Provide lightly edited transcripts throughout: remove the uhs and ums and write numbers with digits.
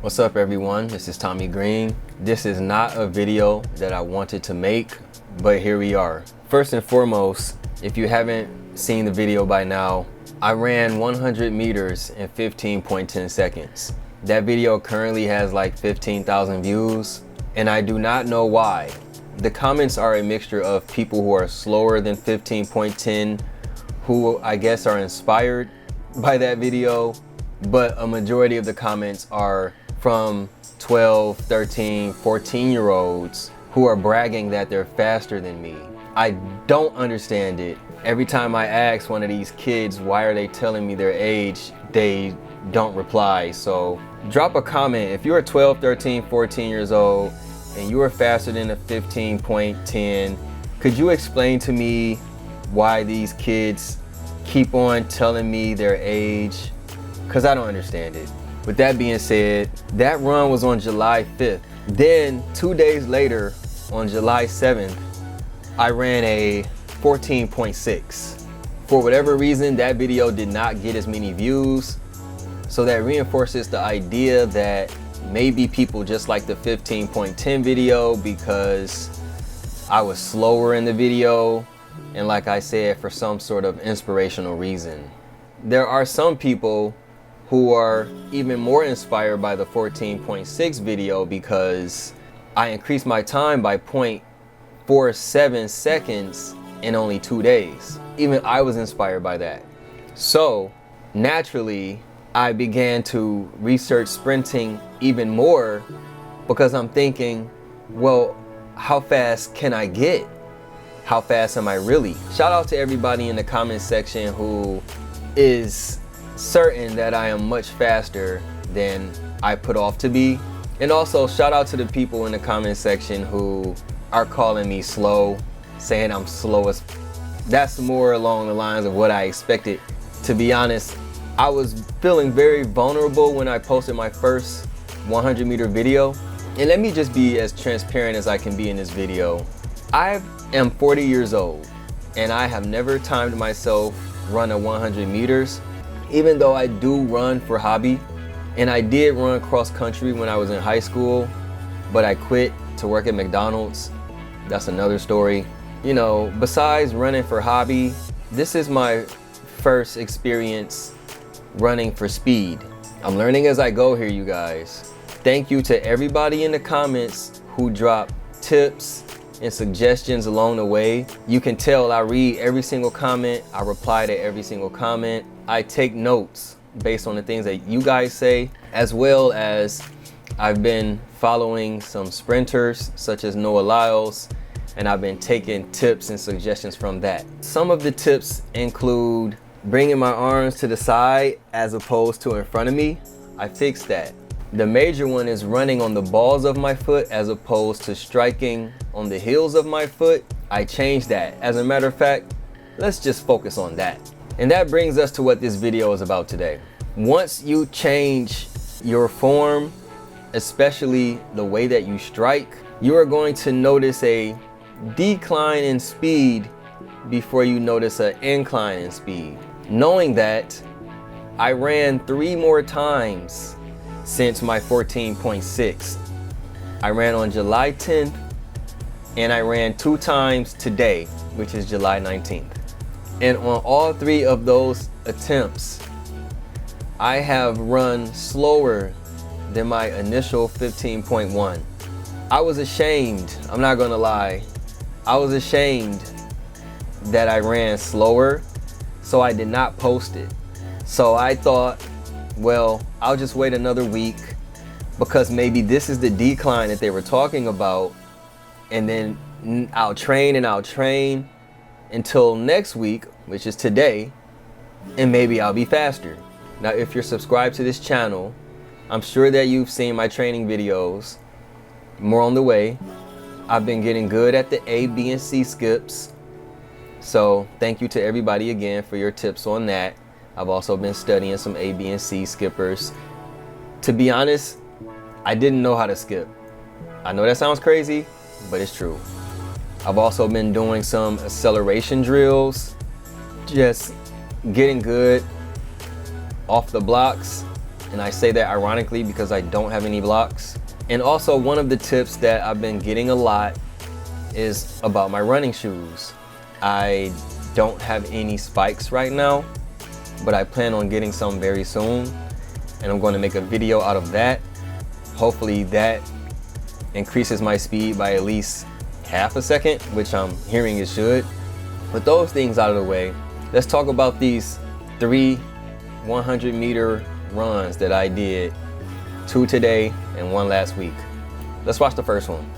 What's up everyone, this is Tommy Green. This is not a video that I wanted to make, but here we are. First and foremost, if you haven't seen the video by now, I ran 100 meters in 15.10 seconds. That video currently has like 15,000 views, and I do not know why. The comments are a mixture of people who are slower than 15.10, who I guess are inspired by that video, but a majority of the comments are from 12, 13, 14-year-olds who are bragging that they're faster than me. I don't understand it. Every time I ask one of these kids why are they telling me their age, they don't reply. So drop a comment. If you're 12, 13, 14 years old and you are faster than a 15.10, could you explain to me why these kids keep on telling me their age? Because I don't understand it. With that being said, that run was on July 5th. Then 2 days later, on July 7th, I ran a 14.6. For whatever reason, that video did not get as many views. So that reinforces the idea that maybe people just like the 15.10 video because I was slower in the video. And like I said, for some sort of inspirational reason. There are some people who are even more inspired by the 14.6 video because I increased my time by 0.47 seconds in only 2 days. Even I was inspired by that. So naturally, I began to research sprinting even more because I'm thinking, well, how fast can I get? How fast am I really? Shout out to everybody in the comment section who is certain that I am much faster than I put off to be. And also shout out to the people in the comment section who are calling me slow, saying I'm slow as. That's more along the lines of what I expected. To be honest, I was feeling very vulnerable when I posted my first 100 meter video. And let me just be as transparent as I can be in this video. I am 40 years old and I have never timed myself run a 100 meters. Even though I do run for hobby, and I did run cross country when I was in high school, but I quit to work at McDonald's. That's another story. You know, besides running for hobby, this is my first experience running for speed. I'm learning as I go here, you guys. Thank you to everybody in the comments who drop tips and suggestions along the way. You can tell I read every single comment. I reply to every single comment. I take notes based on the things that you guys say, as well as I've been following some sprinters such as Noah Lyles, and I've been taking tips and suggestions from that. Some of the tips include bringing my arms to the side as opposed to in front of me. I fixed that. The major one is running on the balls of my foot as opposed to striking on the heels of my foot. I changed that. As a matter of fact, let's just focus on that. And that brings us to what this video is about today. Once you change your form, especially the way that you strike, you are going to notice a decline in speed before you notice an incline in speed. Knowing that, I ran 3 more times since my 14.6. I ran on July 10th and I ran 2 times today, which is July 19th. And on all 3 of those attempts, I have run slower than my initial 15.1. I was ashamed, I'm not gonna lie. I was ashamed that I ran slower, so I did not post it. So I thought, well, I'll just wait another week because maybe this is the decline that they were talking about, and then I'll train until next week, which is today, and maybe I'll be faster. Now, if you're subscribed to this channel, I'm sure that you've seen my training videos. More on the way. I've been getting good at the A, B, and C skips. So thank you to everybody again for your tips on that. I've also been studying some A, B, and C skippers. To be honest, I didn't know how to skip. I know that sounds crazy, but it's true. I've also been doing some acceleration drills, just getting good off the blocks And I say that ironically because I don't have any blocks. And also one of the tips that I've been getting a lot is about my running shoes. I don't have any spikes right now, but I plan on getting some very soon. And I'm going to make a video out of that. Hopefully that increases my speed by at least half a second, which I'm hearing it should. With those things out of the way, let's talk about these 3 100-meter runs that I did, 2 today and 1 last week. Let's watch the first one.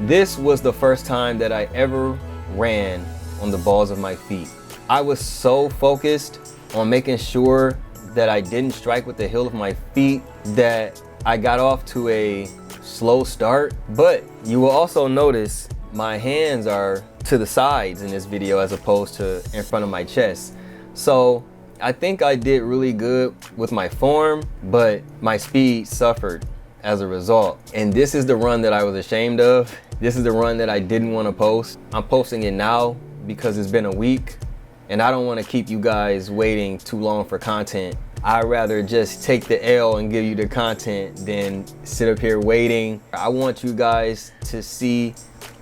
This was the first time that I ever ran on the balls of my feet. I was so focused on making sure that I didn't strike with the heel of my feet that I got off to a slow start. But you will also notice my hands are to the sides in this video as opposed to in front of my chest. So I think I did really good with my form, but my speed suffered as a result. And this is the run that I was ashamed of. This is the run that I didn't want to post. I'm posting it now because it's been a week and I don't want to keep you guys waiting too long for content. I'd rather just take the L and give you the content than sit up here waiting. I want you guys to see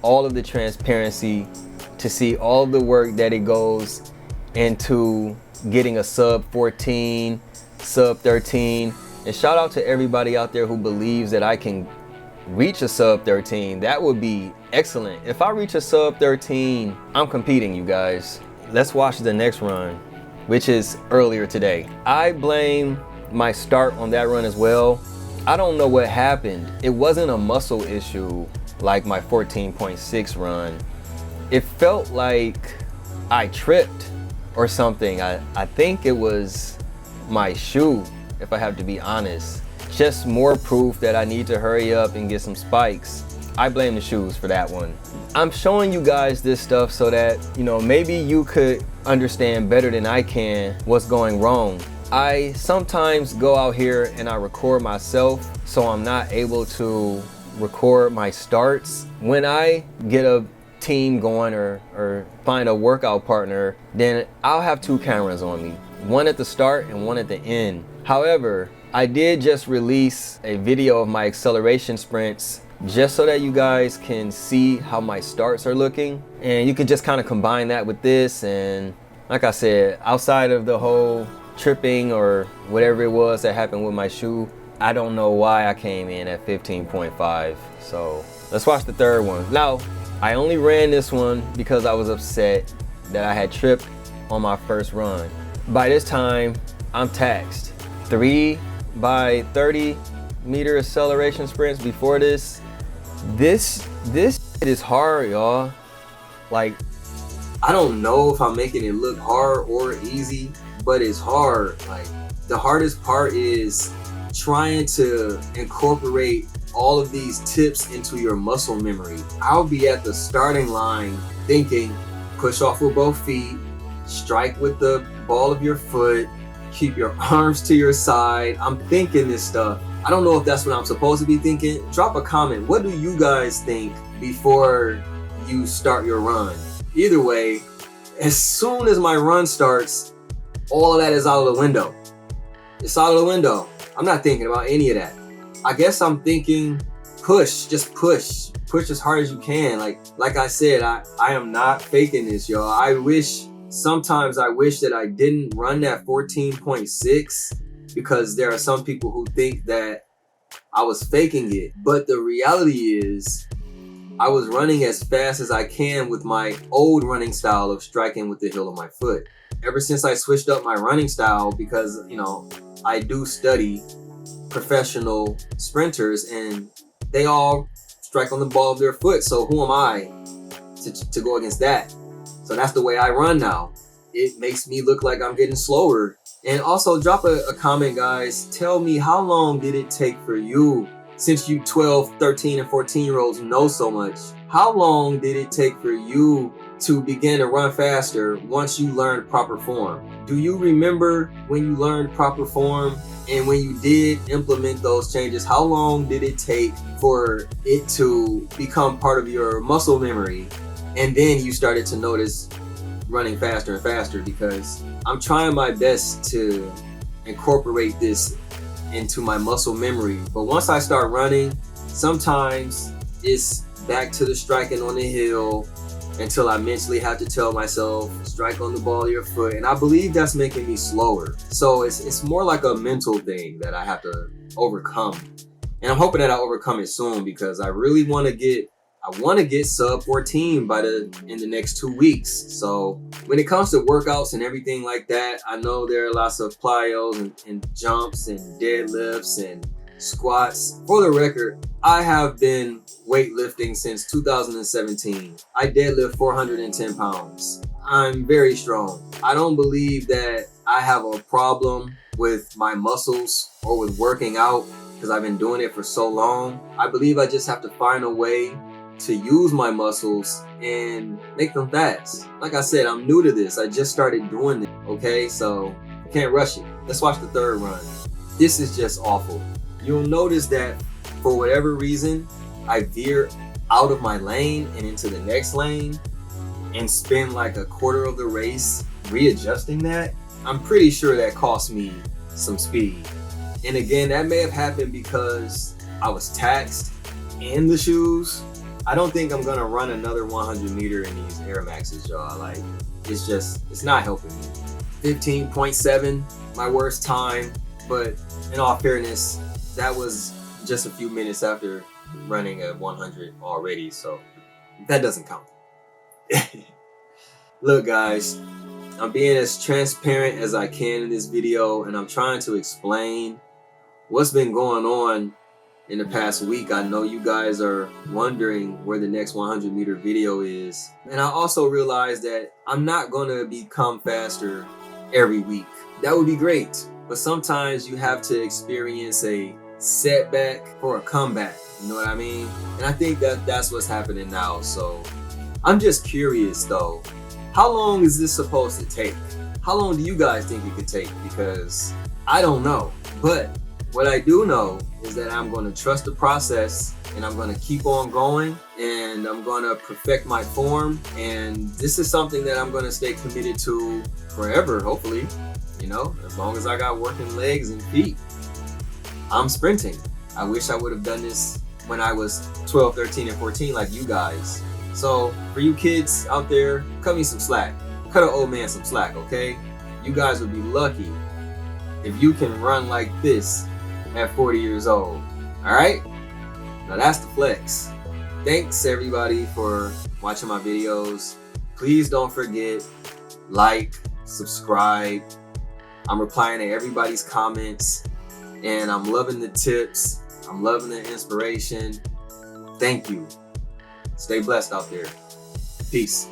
all of the transparency, to see all of the work that it goes into getting a sub 14, sub 13. And shout out to everybody out there who believes that I can reach a sub 13. That would be excellent. If I reach a sub 13, I'm competing, you guys. Let's watch the next run, which is earlier today. I blame my start on that run as well. I don't know what happened. It wasn't a muscle issue like my 14.6 run. It felt like I tripped or something. I think it was my shoe, if I have to be honest. Just more proof that I need to hurry up and get some spikes. I blame the shoes for that one. I'm showing you guys this stuff so that, you know, maybe you could understand better than I can what's going wrong. I sometimes go out here and I record myself, so I'm not able to record my starts. When I get a team going or find a workout partner, then I'll have 2 cameras on me, one at the start and one at the end. However, I did just release a video of my acceleration sprints just so that you guys can see how my starts are looking, and you can just kind of combine that with this. And like I said, outside of the whole tripping or whatever it was that happened with my shoe, I don't know why I came in at 15.5. So let's watch the third one. Now, I only ran this one because I was upset that I had tripped on my first run. By this time, I'm taxed. 3 by 30 meter acceleration sprints before this. This is hard, y'all. Like, I don't know if I'm making it look hard or easy, but it's hard. Like, the hardest part is trying to incorporate all of these tips into your muscle memory. I'll be at the starting line thinking, push off with both feet, strike with the ball of your foot, keep your arms to your side. I'm thinking this stuff. I don't know if that's what I'm supposed to be thinking. Drop a comment. What do you guys think before you start your run? Either way, as soon as my run starts, all of that is out of the window. It's out of the window. I'm not thinking about any of that. I guess I'm thinking push, just push as hard as you can. Like I said, I am not faking this, y'all. Sometimes I wish that I didn't run that 14.6, because there are some people who think that I was faking it. But the reality is I was running as fast as I can with my old running style of striking with the heel of my foot. Ever since I switched up my running style, because, you know, I do study professional sprinters and they all strike on the ball of their foot. So who am I to go against that? So that's the way I run now. It makes me look like I'm getting slower. And also drop a comment, guys. Tell me, how long did it take for you, since you 12, 13, and 14-year-olds know so much, how long did it take for you to begin to run faster once you learned proper form? Do you remember when you learned proper form and when you did implement those changes, how long did it take for it to become part of your muscle memory? And then you started to notice running faster and faster, because I'm trying my best to incorporate this into my muscle memory. But once I start running, sometimes it's back to the striking on the hill until I mentally have to tell myself, strike on the ball of your foot. And I believe that's making me slower. So it's more like a mental thing that I have to overcome. And I'm hoping that I overcome it soon, because I really want to get sub 14 in the next 2 weeks. So when it comes to workouts and everything like that, I know there are lots of plyos and jumps and deadlifts and squats. For the record, I have been weightlifting since 2017. I deadlift 410 pounds. I'm very strong. I don't believe that I have a problem with my muscles or with working out, because I've been doing it for so long. I believe I just have to find a way to use my muscles and make them fast. Like I said, I'm new to this. I just started doing it, okay? So I can't rush it. Let's watch the third run. This is just awful. You'll notice that for whatever reason, I veer out of my lane and into the next lane and spend like a quarter of the race readjusting that. I'm pretty sure that cost me some speed. And again, that may have happened because I was taxed in the shoes. I don't think I'm gonna run another 100 meter in these Air Maxes, y'all. Like, it's not helping me. 15.7, my worst time. But in all fairness, that was just a few minutes after running at 100 already, so that doesn't count. Look, guys, I'm being as transparent as I can in this video, and I'm trying to explain what's been going on in the past week. I know you guys are wondering where the next 100 meter video is. And I also realized that I'm not gonna become faster every week. That would be great, but sometimes you have to experience a setback for a comeback, you know what I mean? And I think that that's what's happening now. So I'm just curious though, how long is this supposed to take? How long do you guys think it could take? Because I don't know, but what I do know is that I'm going to trust the process, and I'm going to keep on going, and I'm going to perfect my form. And this is something that I'm going to stay committed to forever, hopefully, you know, as long as I got working legs and feet. I'm sprinting. I wish I would have done this when I was 12, 13, and 14 like you guys. So for you kids out there, cut me some slack. Cut an old man some slack, okay? You guys would be lucky if you can run like this at 40 years old. All right? Now that's the flex. Thanks everybody for watching my videos. Please don't forget, like, subscribe. I'm replying to everybody's comments, and I'm loving the tips. I'm loving the inspiration. Thank you. Stay blessed out there. Peace.